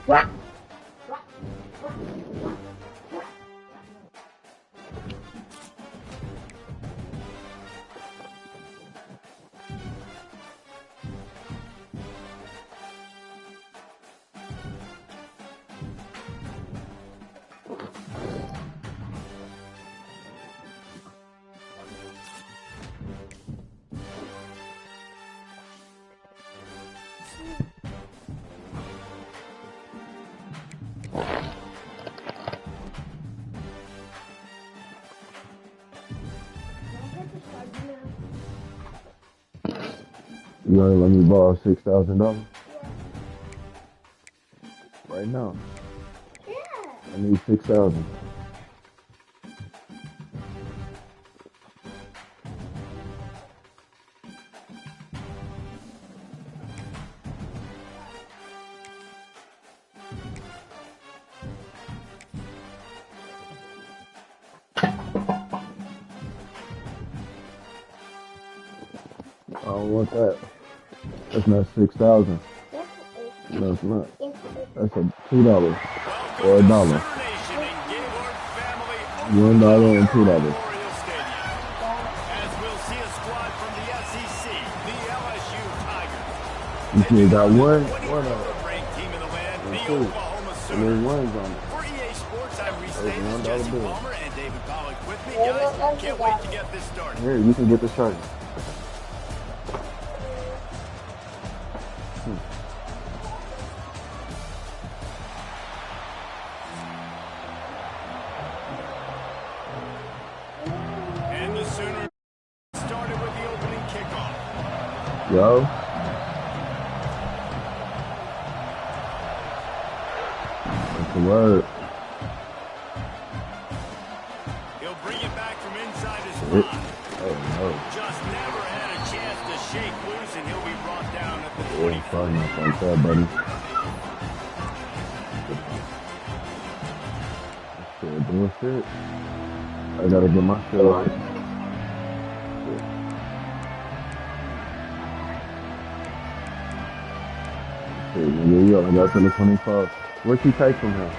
You gonna let me borrow $6,000 right now? Yeah. I need 6,000. I don't want that. That's not 6,000. No, it's not. That's a $2 or a dollar. $1 and $2. You see, got one of them. And two. And there's ones on it. There's $1 bill. Here, you can get the charger. And the Sooners started with the opening kickoff. Yo. That's the word. He'll bring it back from inside his 5. Oh, no. Just never had a chance to shake loose, and he'll be brought down at the 20. Yeah, probably not like that, buddy. Shit, doing shit. I gotta get my shit right. Shit, nigga, you only got to the 25. What you take from him?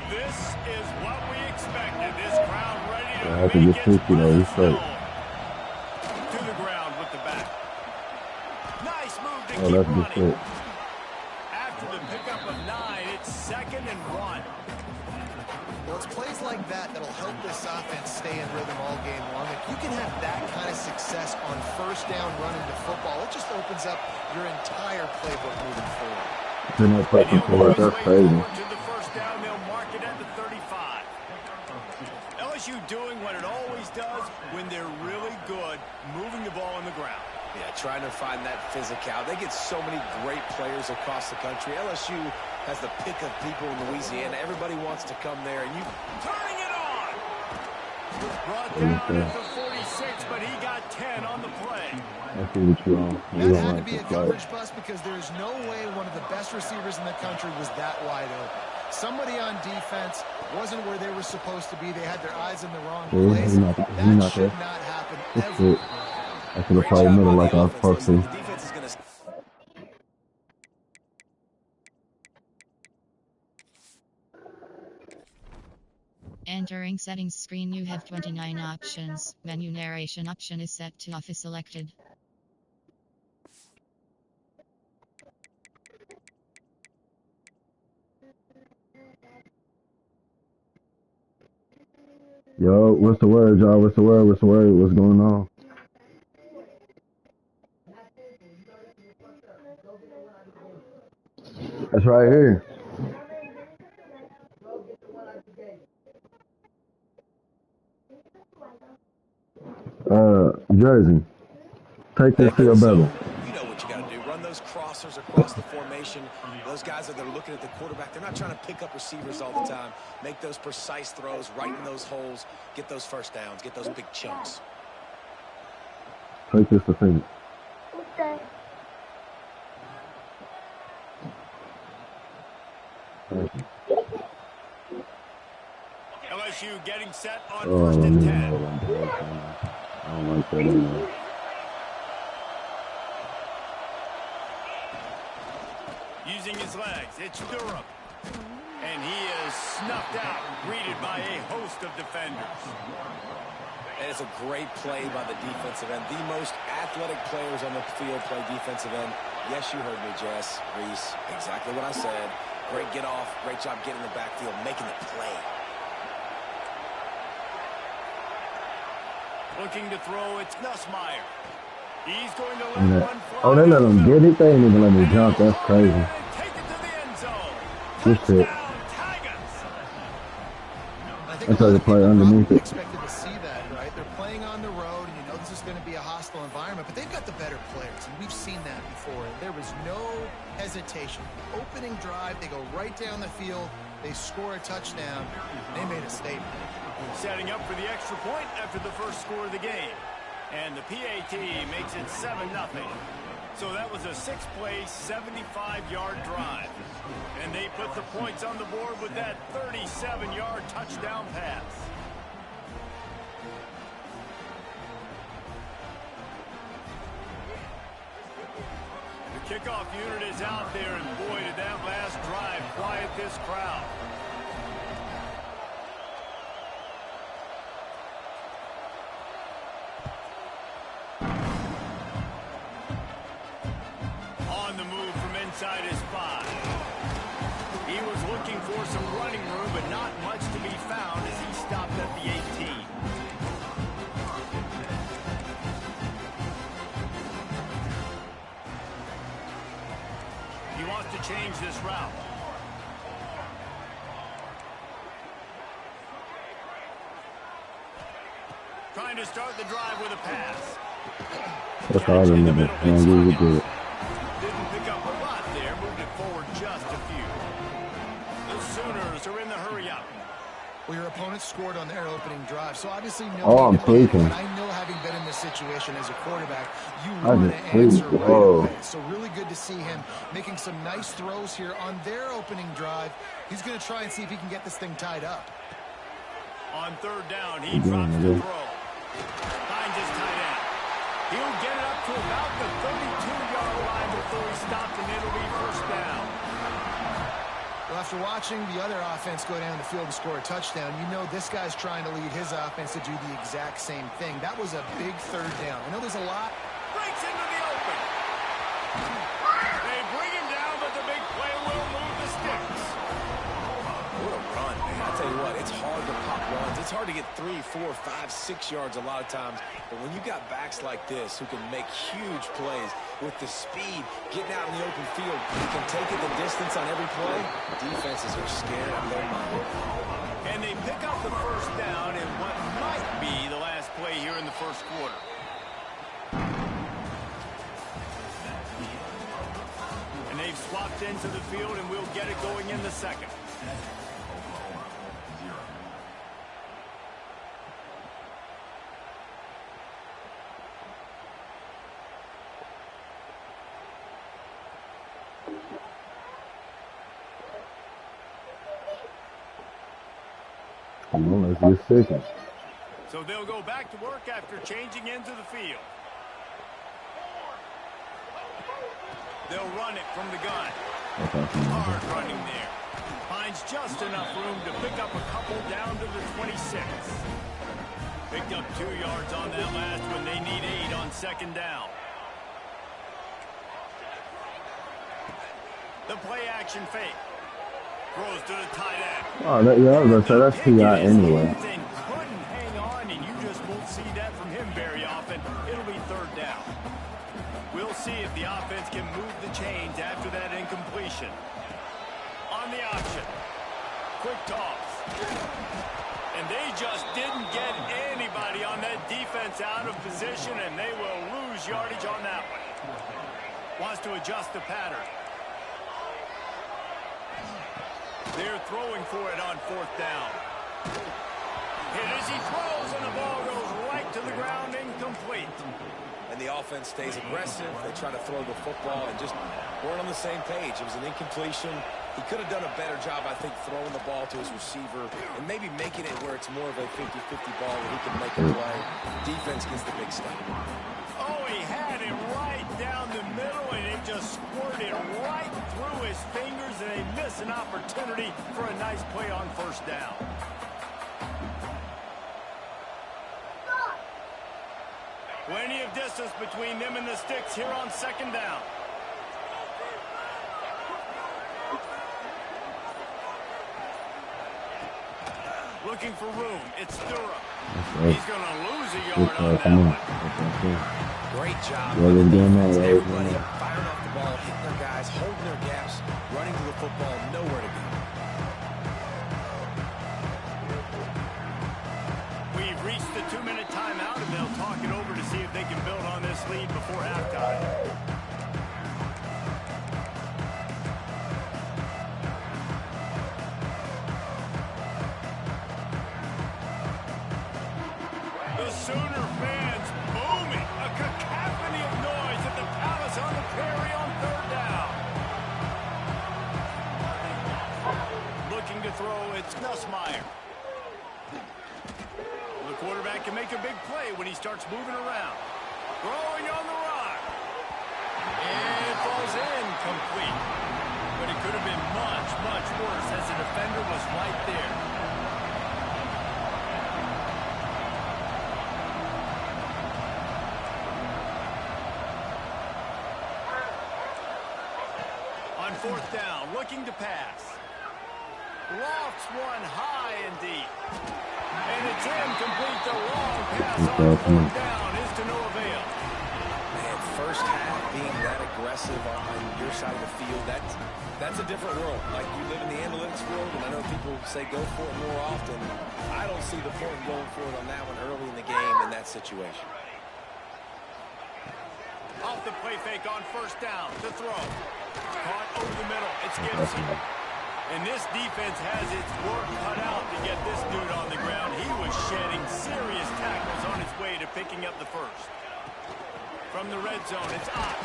This is what we expected. This crowd ready to I have to get 50 though, he's straight. To the ground with the back. Nice move to Oh, keep that's good running. shit. After the pickup of 9, it's 2nd and 1. Well, it's plays like that that'll help this offense stay in rhythm all game long. If you can have that kind of success on first down running the football, it just opens up your entire playbook moving forward. You're not pushing forward, that's crazy. To the first down, they'll mark it at the 35. LSU doing what it always does when they're really good, moving the ball on the ground. Yeah, trying to find that physical. They get so many great players across the country. LSU has the pick of people in Louisiana. Everybody wants to come there, and you Turning it on. Brought down at the 46, but he got 10 on the play. I see what you're on. You That don't had to like be a this play. coverage bust because there's no way one of the best receivers in the country was that wide open. Somebody on defense wasn't where they were supposed to be. They had their eyes in the wrong Yeah, place. he's not That should there. not happen That's ever. it. I should have played middle like I was supposed to. The defense is going to... Entering settings screen, you have 29 options. Menu narration option is set to off is selected. Yo, what's the word, y'all? What's the word? What's the word? What's going on? That's right here. Jersey, take this to your brother. You know what you got to do. Run those crossers across the formation. Those guys that are looking at the quarterback, they're not trying to pick up receivers all the time. Make those precise throws, right in those holes, get those first downs, get those big chunks. Take this to Phoenix. Okay. LSU LSU getting set on Oh, first let and me 10. know them boys. I don't like that anymore. Using his legs, it's Durham. And he is snuffed out, greeted by a host of defenders. And it's a great play by the defensive end. The most athletic players on the field play defensive end. Yes, you heard me, Jess, Reese. Exactly what I said. Great get off. Great job getting the backfield, making the play. Looking to throw, it's Nussmeier. He's going to let one fly. Oh, they let him get it? They ain't even let me jump. That's crazy. Take it to the end zone. Good shit. Touchdown, Tigers. I think I a tried lot to of play people underneath probably it. expected to see that, right? They're playing on the road, and you know this is going to be a hostile environment, but they've got the better players, and we've seen that before. And there was no hesitation. Opening drive, they go right down the field, they score a touchdown, they made a statement. Setting up for the extra point after the first score of the game. And the PAT makes it 7-0. So that was a 6-play, 75-yard drive. And they put the points on the board with that 37-yard touchdown pass. The kickoff unit is out there, and boy, did that last drive quiet this crowd. On the move from inside his 5. He was looking for some running room, but not much to be found as he stopped at the 18. He wants to change this route. Trying to start the drive with a pass. That's all I remember. And we would do it. Didn't pick up a lot there, moved it forward just a few. The Sooners are in the hurry-up. Well, your opponent scored on their opening drive, so obviously no. Oh, I'm tweaking. But I know, having been in this situation as a quarterback, you I want to just answer tweaked. right Whoa. away. So really good to see him making some nice throws here on their opening drive. He's going to try and see if he can get this thing tied up. On third down, he drops the throw. Finds his tight end. He'll get it up to about the 32-yard line before he stopped, and it'll be first down. Well, after watching the other offense go down the field and score a touchdown, you know this guy's trying to lead his offense to do the exact same thing. That was a big third down. I know there's a lot. Breaks into the open. They bring him down, but the big play will move the sticks. What a run, man. I tell you what, it's hard to pop runs. It's hard to get 3, 4, 5, 6 yards a lot of times. But when you got backs like this who can make huge plays with the speed, getting out in the open field, you can take it the distance on every play, defenses are scared out of their mind. And they pick up the first down in what might be the last play here in the first quarter. And they've swapped into the field, and we'll get it going in the second. Come on, let's get second. So they'll go back to work after changing into the field. They'll run it from the gun. Hard running there. Finds just enough room to pick up a couple down to the 26. Picked up 2 yards on that last one. They need 8 on second down. The play action fake. Throws to the tight end. Oh, yeah, I was going to say that's T.I. anyway. Couldn't hang on, and you just won't see that from him very often. It'll be third down. We'll see if the offense can move the chains after that incompletion. On the option. Quick toss. And they just didn't get anybody on that defense out of position, and they will lose yardage on that one. Wants to adjust the pattern. They're throwing for it on fourth down. Hit as he throws, and the ball goes right to the ground, incomplete. And the offense stays aggressive. They try to throw the football and just weren't on the same page. It was an incompletion. He could have done a better job, I think, throwing the ball to his receiver and maybe making it where it's more of a 50-50 ball where he can make a play. Defense gets the big stop. Oh, he had it right down the middle, and it just squirted right through his fingers, and they miss an opportunity for a nice play on first down. Plenty of distance between them and the sticks here on second down. Looking for room. It's Stura. He's going to lose a yard on that one. Great job. Everybody firing off the ball, hitting their guys, holding their gaps, running to the football, nowhere to go. We've reached the 2-minute timeout, and they'll talk it over to see if they can build on this lead before halftime. The Sooner fans booming, a cacophony of noise at the Palace on the Prairie on third down. Looking to throw, it's Nussmeier. The quarterback can make a big play when he starts moving around. Throwing on the run. And it falls incomplete. But it could have been much, much worse as the defender was right there. On fourth down, looking to pass. Lofts one high and deep. And it's incomplete. The long pass on fourth down is to no avail. Man, first half being that aggressive on your side of the field, that's a different world. Like, you live in the analytics world, and I know people say go for it more often. I don't see the point in going for it on that one early in the game in that situation. Off the play fake on first down to throw. Caught over the middle. It's Gibson. And this defense has its work cut out to get this dude on the ground. He was shedding serious tackles on his way to picking up the first. From the red zone, it's Ott.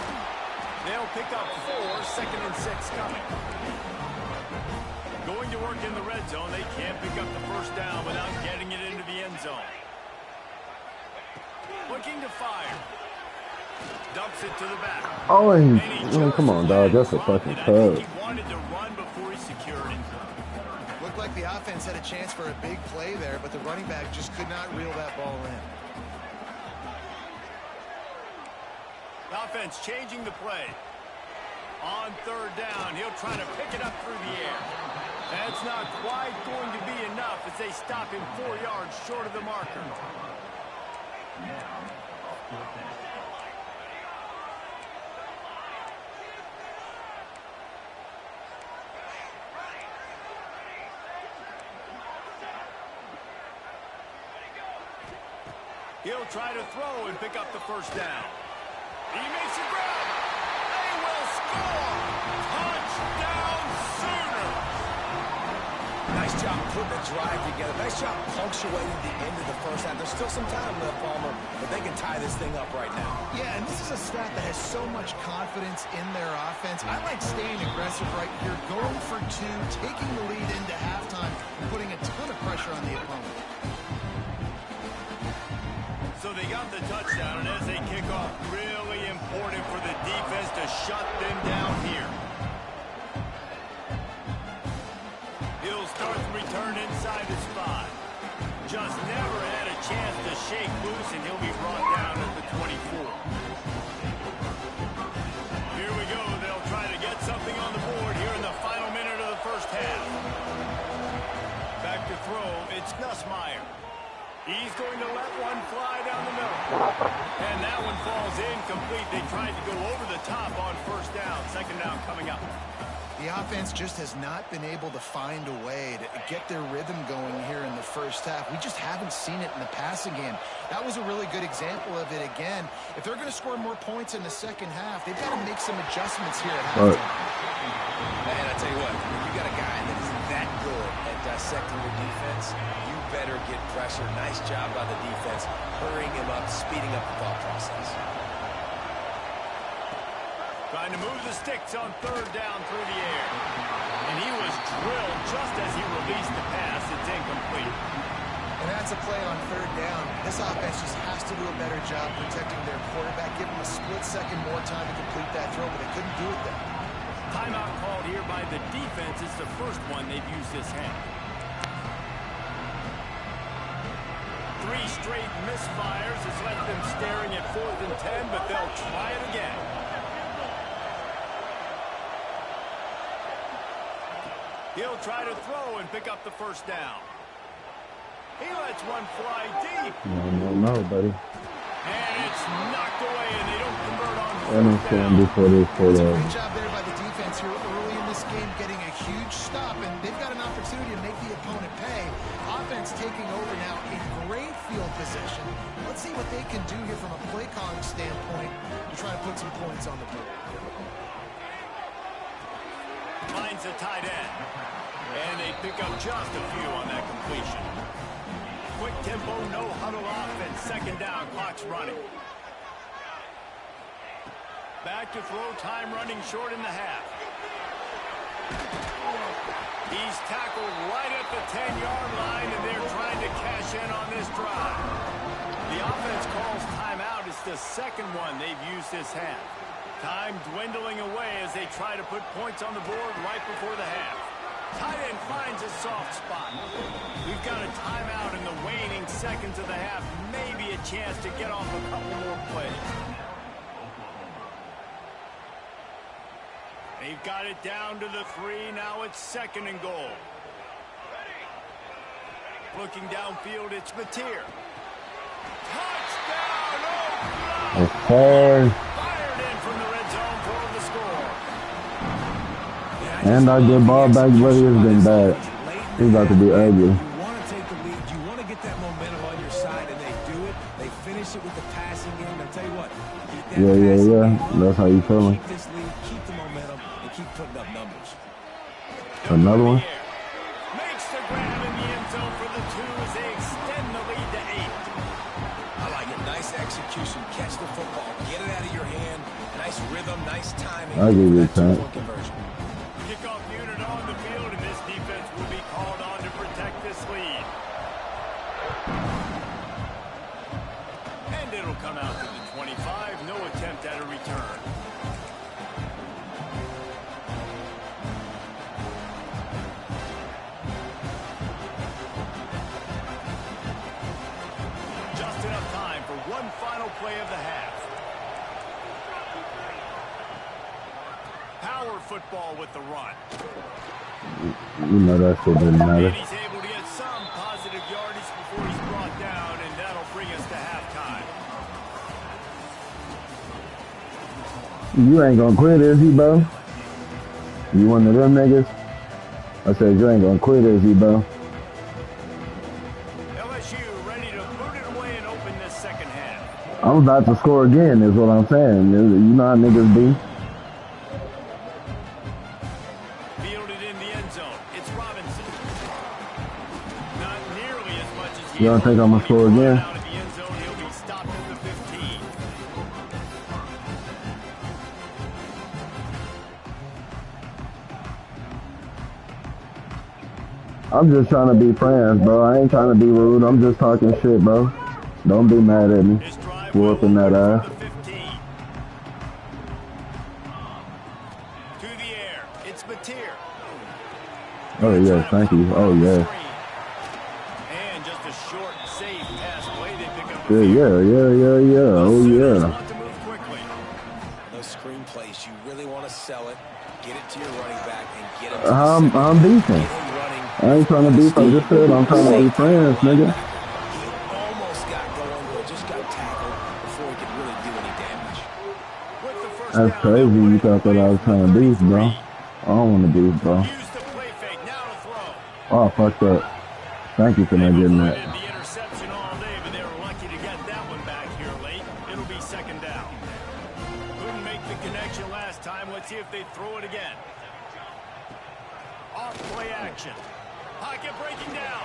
They'll pick up 4, 2nd and 6 coming. Going to work in the red zone. They can't pick up the first down without getting it into the end zone. Looking to fire. Dumps it to the back. Oh, come on, dog. That's a fucking tug. He wanted to run before he secured it. Looked like the offense had a chance for a big play there, but the running back just could not reel that ball in. The offense changing the play. On third down, he'll try to pick it up through the air. That's not quite going to be enough as they stop him 4 yards short of the marker. He'll try to throw and pick up the first down. He makes a grab. They will score. Touchdown Sooners. Nice job putting the drive together. Nice job punctuating the end of the first half. There's still some time left, Palmer, but they can tie this thing up right now. Yeah, and this is a staff that has so much confidence in their offense. I like staying aggressive right here, going for 2, taking the lead into halftime, and putting a ton of pressure on the opponent. So they got the touchdown, and as they kick off, really important for the defense to shut them down here. He'll start the return inside the spot. Just never had a chance to shake loose, and he'll be brought down at the 24. Here we go. They'll try to get something on the board here in the final minute of the first half. Back to throw. It's Nussmeier. He's going to let one fly down the middle. And that one falls incomplete. They tried to go over the top on first down. Second down coming up. The offense just has not been able to find a way to get their rhythm going here in the first half. We just haven't seen it in the passing game. That was a really good example of it again. If they're going to score more points in the second half, they've got to make some adjustments here at halftime. Man, I tell you what, when you got a guy that is that good at dissecting your defense, you better get pressure. Nice job by the defense, hurrying him up, speeding up the thought process. Trying to move the sticks on third down through the air. And he was drilled just as he released the pass. It's incomplete. And that's a play on third down. This offense just has to do a better job protecting their quarterback. Give him a split second more time to complete that throw, but they couldn't do it there. Timeout called here by the defense. It's the first one they've used this half. 3 straight misfires has left them staring at 4th and 10, but they'll try it again. He'll try to throw and pick up the first down. He lets one fly deep. No, buddy. And it's knocked away, and they don't convert on That's a great job there by the defense here early in this game, getting a huge stop, and they've got an opportunity to make the opponent pay. Offense taking over now in great field position. Let's see what they can do here from a play calling standpoint to try to put some points on the board. Finds a tight end. And they pick up just a few on that completion. Quick tempo, no huddle offense. Second down, clock's running. Back to throw, time running short in the half. He's tackled right at the 10-yard line, and they're trying to cash in on this drive. The offense calls timeout. It's the second one they've used this half. Time dwindling away as they try to put points on the board right before the half. Tight end finds a soft spot. We've got a timeout in the waning seconds of the half. Maybe a chance to get off a couple more plays. They've got it down to the 3. Now it's 2nd and goal. Looking downfield, it's Mateer. Touchdown! Oh, Fired in from the red zone for the score. and our good ball back, buddy, has been bad. He's about to be ugly. You want to take the lead. You want to get that momentum on your side, and they do it. They finish it with the passing game. I'll tell you what. Yeah. That's how you feeling. Keep this lead, keep the momentum, and keep putting up numbers. Another one. Makes the grab in the end zone for the 2 as they extend the lead to 8. I like it. Nice execution. Catch the football. Get it out of your hand. Nice rhythm. Nice timing. I'll give you a time. Conversion. Kickoff unit on the field, and this defense will be called on to protect this lead. And it'll come out to the 25. No attempt at a return. Just enough time for one final play of the half. Power football with the run. You know that shit didn't And matter. he's able to get some positive yardage before he's brought down, and that'll bring us to halftime. You ain't gonna quit, is he, bro? You one of them niggas? I said you ain't gonna quit, is he, bro? LSU ready to boot it away and open this second half. I'm about to score again, is what I'm saying. You know how niggas be. Fielded in the end zone. It's Robinson. Not nearly as much as You don't think I'm gonna score again? out of the end zone. He'll be stopped at the 15. I'm just trying to be friends, bro. I ain't trying to be rude. I'm just talking shit, bro. Don't be mad at me. This drive Whooping that ass. from the 15. To the air. It's Mateer. Oh, yeah, thank you. Oh, yeah. And just a short, safe pass play. They pick up Yeah. Oh, yeah. Want to move quickly. Those screen plays, you really want to sell it, get it to your running back, and get it to I'm beefing. get him running. I ain't trying to beef. I just said I'm trying to be friends, nigga. He almost got going, but just got tackled before he could really do any damage. With the first That's down, crazy. they'll You put it thought that I was trying to beef, bro. I don't want to beef, bro. Use the play fake. Now to throw. Oh, fuck that. Thank you for not getting that. Avoided the interception all day, but they were lucky to get that one back here late. It'll be second down. Couldn't make the connection last time. Let's see if they throw it again. Off play action. Pocket breaking down.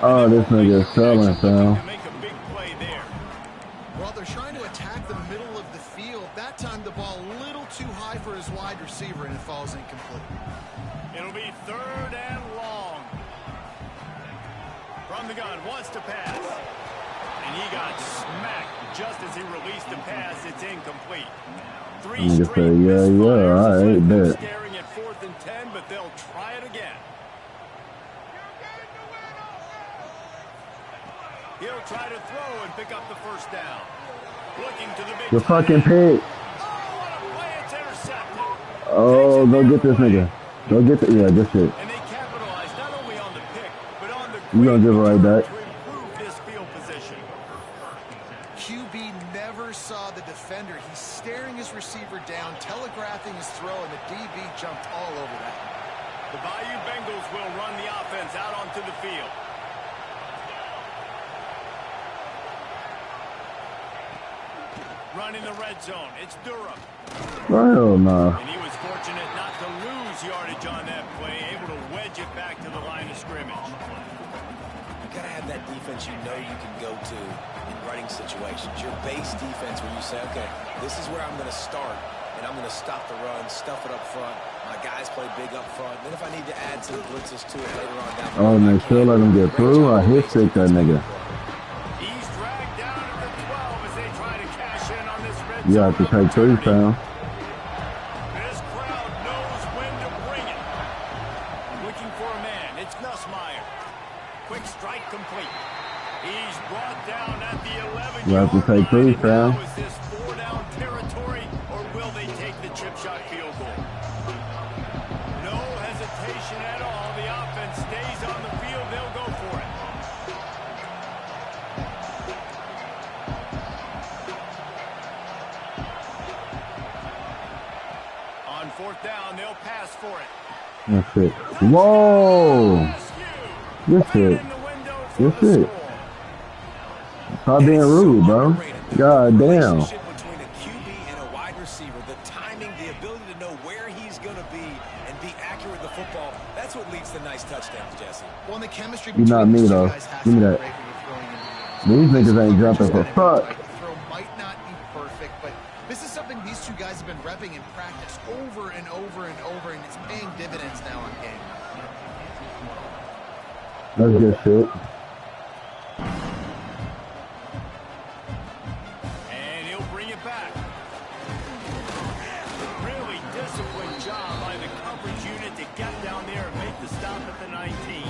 Oh, this nigga's selling, fam. To make a big play there. Well, they're trying to attack the middle of the field. That time the ball a little he got smacked just as he released the pass. It's incomplete. I'm gonna say, yeah, all right, bet. Staring at 4th and 10, but they'll try it again. He'll try to throw and pick up the first down. Looking to the big The fucking pick. Oh, what a play. It's intercepted. Oh, go get this nigga. Go get the, yeah, good shit. And they capitalized not only on the pick, but on the You gonna give it right back. to improve this field position. QB never saw the defender. He's staring his receiver down, telegraphing his throw, and the DB jumped all over that. The Bayou Bengals will run the offense out onto the field. Running the red zone. It's Durham. Hell no. And he was fortunate not to lose yardage on that play, able to wedge it back to the line of scrimmage. You got to have that defense you know you can go to in running situations. Your base defense where you say, okay, this is where I'm going to start, and I'm going to stop the run, stuff it up front. My guys play big up front. Then if I need to add some blitzes to it later on down the road, Oh, they still let him get through. I hit stick that nigga. He's dragged down at the 12 as they try to cash in on this red You have to take 3 pounds. This crowd knows when to bring it. Looking for a man. It's Nussmeier. Quick strike complete. He's brought down at the 11. You have to take 3 pounds. Is this 4-down territory, or will they take the chip shot field goal? No hesitation at all. The offense stays on the field. They'll go for it. On 4th down, they'll pass for it. That's it. Whoa! Good shit. Good shit. Stop being rude, bro. God damn. Between a QB and a wide receiver, the timing, the ability to know where he's going to be and be accurate with the football, that's what leads to nice touchdowns, Jesse. Well, the chemistry You're not me, though. Give me that. These niggas ain't jumping for fuck. The throw might not be perfect, but this is something these two guys have been repping in practice over and over and over, and it's paying dividends now on game. That's good shit. And he'll bring it back. Really disciplined job by the coverage unit to get down there and make the stop at the 19.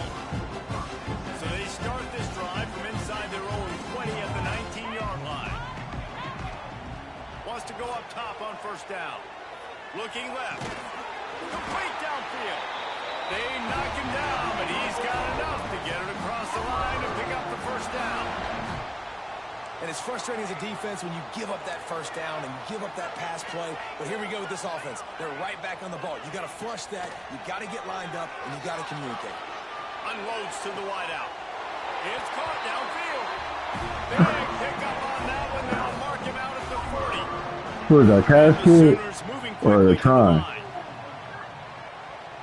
So they start this drive from inside their own 20 at the 19-yard line. Wants to go up top on 1st down. Looking left. Complete downfield. They knock him down, but he's got enough to get it across the line and pick up the 1st down. And it's frustrating as a defense when you give up that 1st down and give up that pass play. But here we go with this offense. They're right back on the ball. You got to flush that. You got to get lined up, and you got to communicate. Unloads to the wideout. It's caught downfield. Big pickup on that one. They'll mark him out at the 40. Who is that, Cash Kid or the Tron?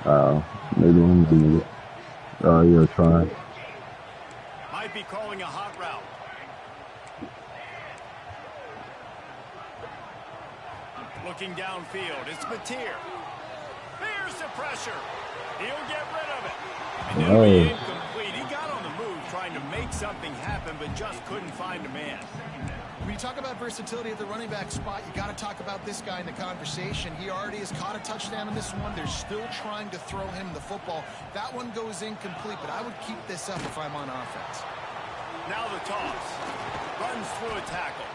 Oh, maybe I'm doing it. Oh, you're trying. Might be calling a hot route. Looking downfield. It's Mateer. Here's the pressure. He'll get rid of it. And it'll be incomplete. He got on the move trying to make something happen, but just couldn't find a man. When you talk about versatility at the running back spot, you got to talk about this guy in the conversation. He already has caught a touchdown in this one. They're still trying to throw him the football. That one goes incomplete, but I would keep this up if I'm on offense. Now the toss. Runs through a tackle.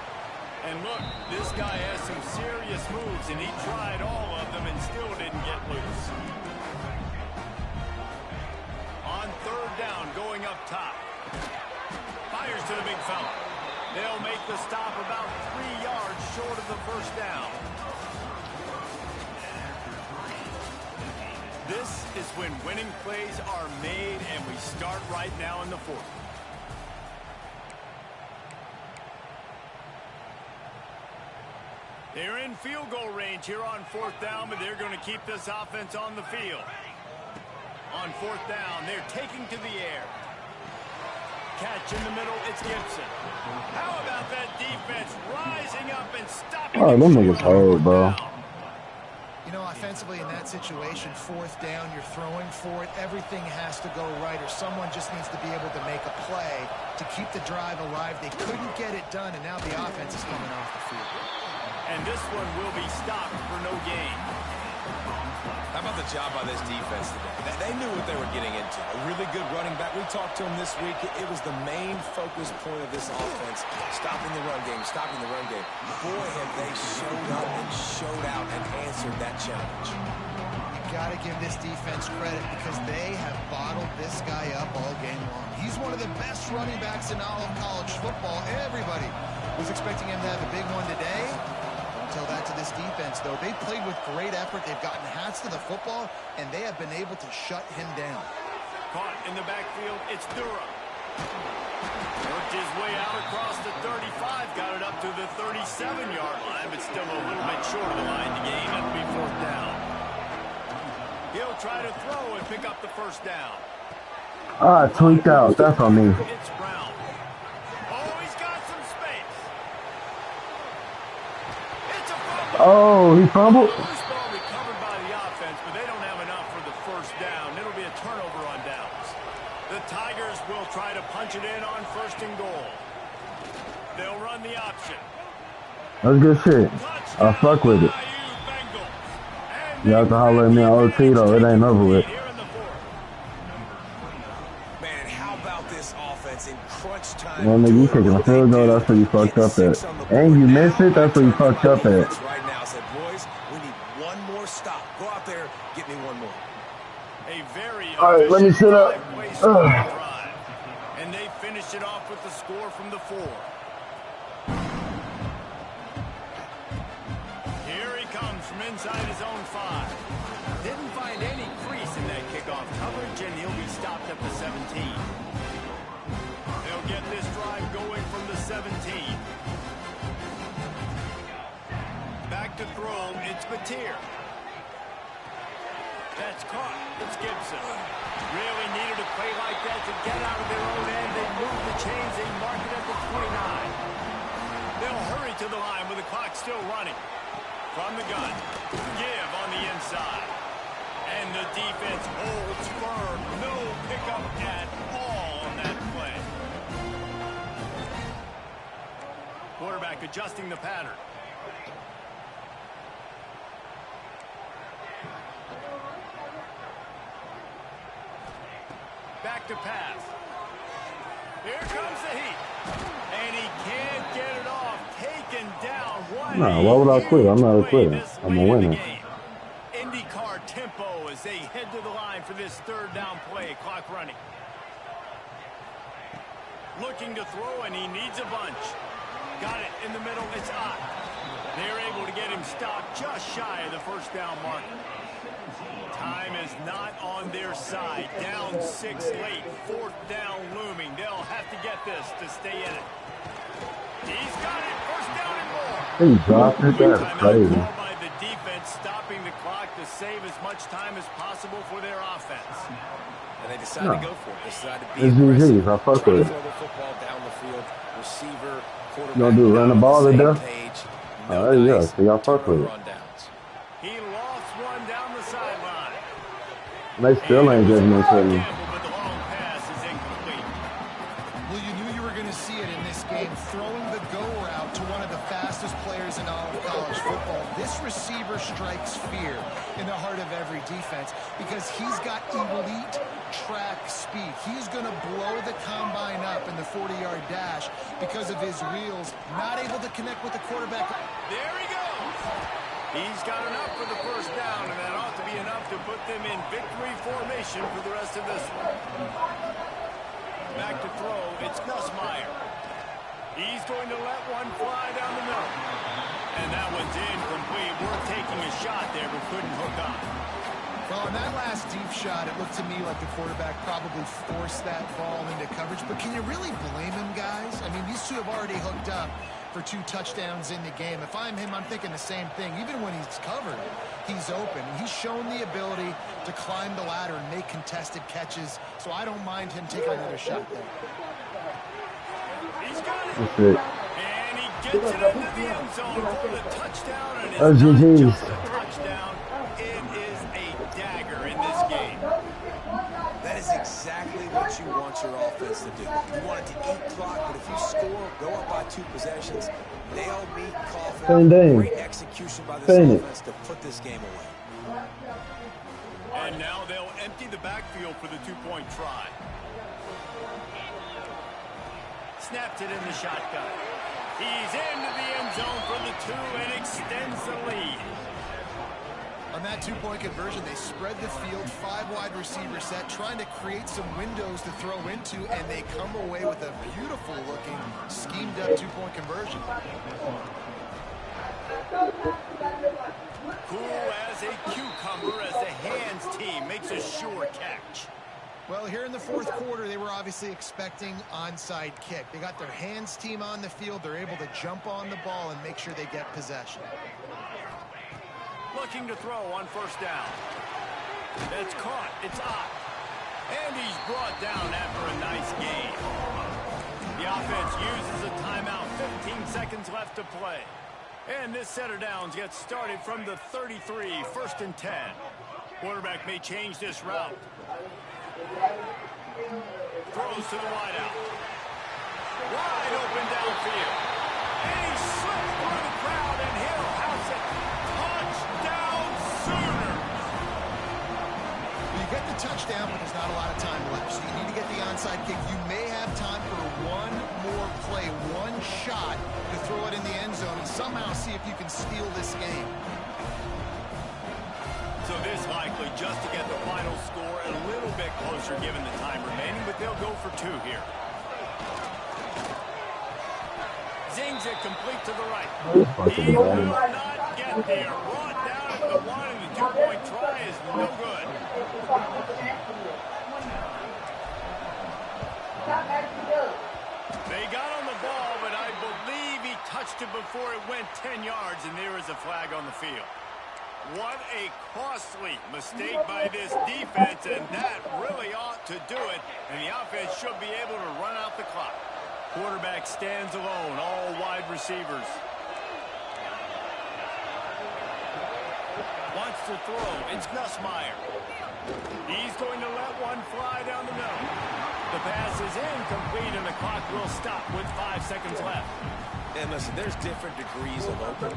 And look, this guy has some serious moves, and he tried all of them and still didn't get loose. On 3rd down, going up top. Fires to the big fella. They'll make the stop about 3 yards short of the 1st down. This is when winning plays are made, and we start right now in the 4th. They're in field goal range here on 4th down, but they're going to keep this offense on the field. On 4th down, they're taking to the air. Catch in the middle, it's Gibson. How about that defense rising up and stopping? Oh, them niggas hard, bro. You know, offensively in that situation, fourth down, you're throwing for it. Everything has to go right, or someone just needs to be able to make a play to keep the drive alive. They couldn't get it done, and now the offense is coming off the field. And this one will be stopped for no gain. How about the job by this defense today? They knew what they were getting into. A really good running back. We talked to him this week. It was the main focus point of this offense. Stopping the run game, stopping the run game. Boy, have they showed up and showed out and answered that challenge. You got to give this defense credit because they have bottled this guy up all game long. He's one of the best running backs in all of college football. Everybody was expecting him to have a big one today. Tell that to this defense, though. They played with great effort. They've gotten hats to the football, and they have been able to shut him down. Caught in the backfield, it's Durham. Worked his way out across the 35, got it up to the 37-yard line, but still a little bit short of the line to gain. That'll be fourth down. He'll try to throw and pick up the first down. Ah, tweaked out. That's on me. It's Brown. Oh, he's got some space. It's a fumble. Oh, he fumbled? Loose ball recovered by the offense, but they don't have enough for the first down. It'll be a turnover on downs. The Tigers will try to punch it in on first and goal. They'll run the option. That's good shit. I fuck with it. You have to holler at me on OT though. It ain't over with. Man, how about this offense in crunch time? Well, nigga, you taking a field goal, that's where you fucked up at. And you missed it, that's where you fucked up at. Right now, said, boys, we need one more stop. Go out there, get me one more. A very alright, let me sit up. Drive. And they finished it off with the score from the 4. Here he comes from inside his own 5. Didn't find any crease in that kickoff coverage, and he'll be stopped at the 17. They'll get this drive going from the 17. Back to throw, it's Mateer. That's caught. It's Gibson. Really needed a play like that to get out of their own end. They move the chains. They mark it at the 29. They'll hurry to the line with the clock still running. From the gun. Give on the inside. And the defense holds firm. No pickup at all on that play. Quarterback adjusting the pattern. Back to pass. Here comes the heat. And he can't get it off. Taken down. No, why would I quit? I'm not a quitter. I'm a winner. IndyCar tempo as they head to the line for this third down play. Clock running. Looking to throw, and he needs a bunch. Got it in the middle. It's Ncaa. They're able to get him stopped just shy of the first down marker. Time is not on their side. Down 6 late. Fourth down looming. They'll have to get this to stay in it. He's got it. First down and more. He dropped it. That's crazy. Call by the defense, stopping the clock to save as much time as possible for their offense. And they decide to go for it. They decide to be it's aggressive. GG's. I fuck with it. Throw the football down the field. Receiver, quarterback. You gonna do run the ball to death? No, there you go. So y'all fuck with it. He lost one down the sideline. They still ain't giving it to me. But the long pass is incomplete. Well, you knew you were going to see it in this game, throwing the go route to one of the fastest players in all of college football. This receiver strikes fear in the heart of every defense because he's got elite track speed. He's going to blow the combine up in the 40-yard dash because of his wheels, not able to connect with the quarterback. There he goes. He's got enough for the first down, and that ought to be enough to put them in victory formation for the rest of this one. Back to throw, it's Nussmeier. He's going to let one fly down the middle. And that one's incomplete. We're taking a shot there, but couldn't hook up. Well, on that last deep shot, it looked to me like the quarterback probably forced that ball into coverage. But can you really blame him, guys? I mean, these two have already hooked up for 2 touchdowns in the game. If I'm him, I'm thinking the same thing. Even when he's covered, he's open. He's shown the ability to climb the ladder and make contested catches. So I don't mind him taking another shot there. He's got it. That's it. And he gets it into the end zone for the touchdown. And That's it's not GG's. just a touchdown. exactly what you want your offense to do. You want it to eat clock, but if you score, go up by 2 possessions, nail, meet, coffin. Great execution by this offense to put this game away. And now they'll empty the backfield for the 2-point try. Snaps it in the shotgun. He's into the end zone for the 2 and extends the lead. On that 2-point conversion, they spread the field, 5 wide receiver set, trying to create some windows to throw into, and they come away with a beautiful-looking, schemed-up 2-point conversion. Cool as a cucumber as the hands team makes a sure catch. Well, here in the 4th quarter, they were obviously expecting onside kick. They got their hands team on the field. They're able to jump on the ball and make sure they get possession. Looking to throw on 1st down. That's caught. It's up. And he's brought down after a nice gain. The offense uses a timeout. 15 seconds left to play. And this set of downs gets started from the 33, 1st and 10. Quarterback may change this route. Throws to the wideout. Wide open downfield. And he slips through the crowd, and he'll house it. Touchdown Sooners! You get the touchdown, but there's not a lot of time left. So you need to get the onside kick. You may have time for one more play, one shot to throw it in the end zone and somehow see if you can steal this game. So this likely just to get the final score a little bit closer given the time remaining, but they'll go for 2 here. Zings it complete to the right. He will not get there. Brought down at the 1, and the 2-point try is no good. They got on the ball, but I believe he touched it before it went 10 yards, and there is a flag on the field. What a costly mistake by this defense, and that really ought to do it. And the offense should be able to run out the clock. Quarterback stands alone, all wide receivers. Wants to throw. It's Nussmeier. He's going to let one fly down the middle. The pass is incomplete, and the clock will stop with 5 seconds left. And listen, there's different degrees of open,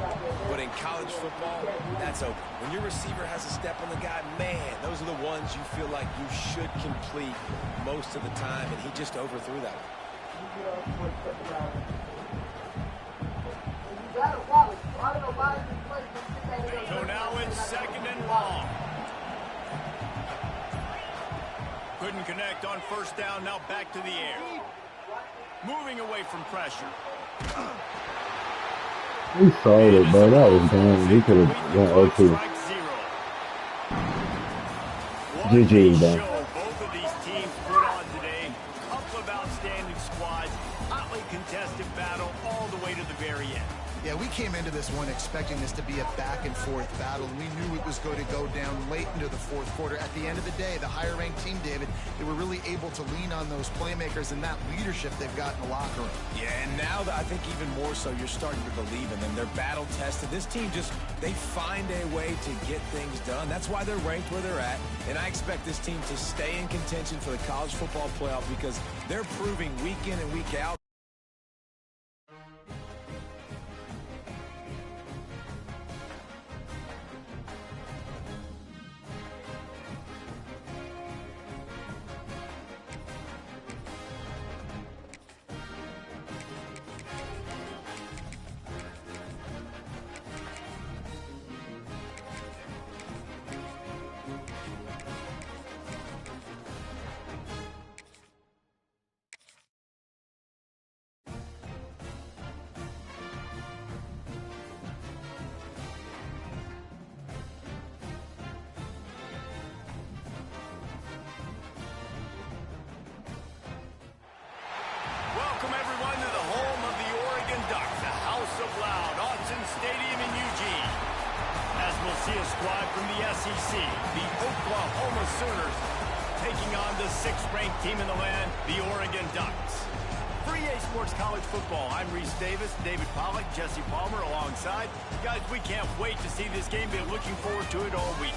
but in college football, that's open. When your receiver has a step on the guy, man, those are the ones you feel like you should complete most of the time, and he just overthrew that one. So now it's 2nd and long. Couldn't connect on 1st down, now back to the air. Moving away from pressure. He sold it, bro. That was dumb. He could have went 0-2. GG, man. Both of these teams put on today. Couple of outstanding squads. Hotly contested battle all the way to the very end. Yeah, we came into this one expecting this to be a back-and-forth battle. We knew it was going to go down late into the 4th quarter. At the end of the day, the higher-ranked team, David, they were really able to lean on those playmakers and that leadership they've got in the locker room. Yeah, and now I think even more so, you're starting to believe in them. They're battle-tested. This team they find a way to get things done. That's why they're ranked where they're at. And I expect this team to stay in contention for the college football playoff because they're proving week in and week out. Welcome, everyone, to the home of the Oregon Ducks, the House of Loud, Autzen Stadium in Eugene. As we'll see a squad from the SEC, the Oklahoma Sooners, taking on the 6th-ranked team in the land, the Oregon Ducks. For EA Sports College Football, I'm Reese Davis, David Pollack, Jesse Palmer alongside. Guys, we can't wait to see this game. Been looking forward to it all week.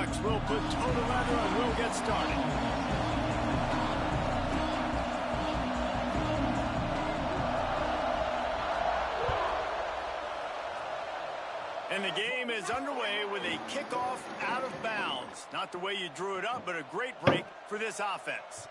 Ducks will put toe to leather and we'll get started. And the game is underway with a kickoff out of bounds. Not the way you drew it up, but a great break for this offense.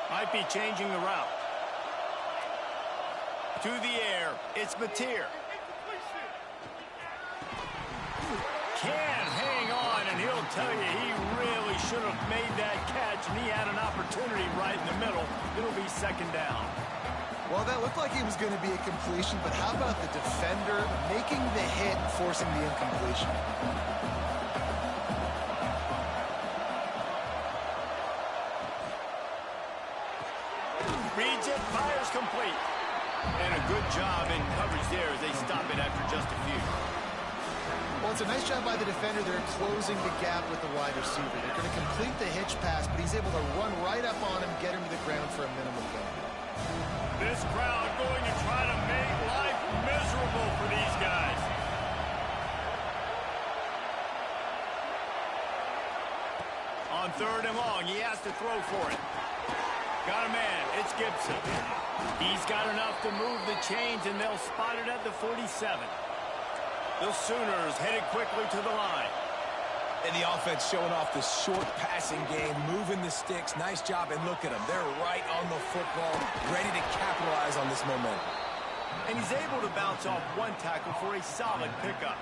Might be changing the route. To the air, it's Mateer. Can't hang on, and he'll tell you he really should have made that catch, and he had an opportunity right in the middle. It'll be second down. Well, that looked like it was going to be a completion, but how about the defender making the hit and forcing the incompletion? Reads it, fires complete. And a good job in coverage there as they stop it after just a few. Well, it's a nice job by the defender. They're closing the gap with the wide receiver. They're going to complete the hitch pass, but he's able to run right up on him, get him to the ground for a minimum gain. This crowd going to try to make life miserable for these guys. On third and long, he has to throw for it. Got a man, it's Gibson. He's got enough to move the chains, and they'll spot it at the 47. The Sooners headed quickly to the line. And the offense showing off the short passing game, moving the sticks. Nice job, and look at them. They're right on the football, ready to capitalize on this momentum. And he's able to bounce off one tackle for a solid pickup.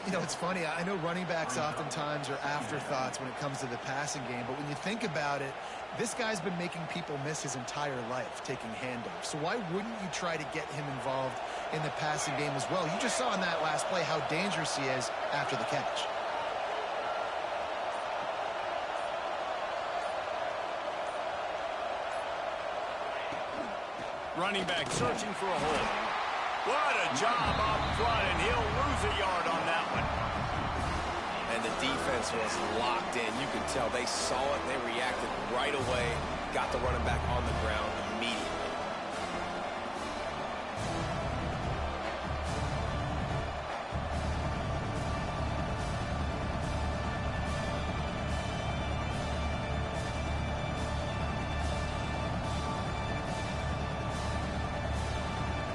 You know, it's funny. I know running backs oftentimes are afterthoughts when it comes to the passing game, but when you think about it, this guy's been making people miss his entire life taking handoffs. So why wouldn't you try to get him involved in the passing game as well? You just saw in that last play how dangerous he is after the catch. Running back searching for a hole. What a job up front, and he'll lose a yard on that one. And the defense was locked in. You can tell they saw it. They reacted right away. Got the running back on the ground immediately.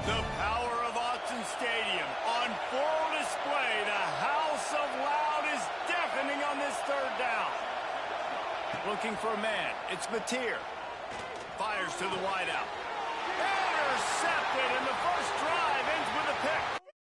The power of Autzen Stadium on full display. The house of loud is deafening on this third down. Looking for a man. It's Mateer. Fires to the wideout. Intercepted, and the first drive ends with a pick.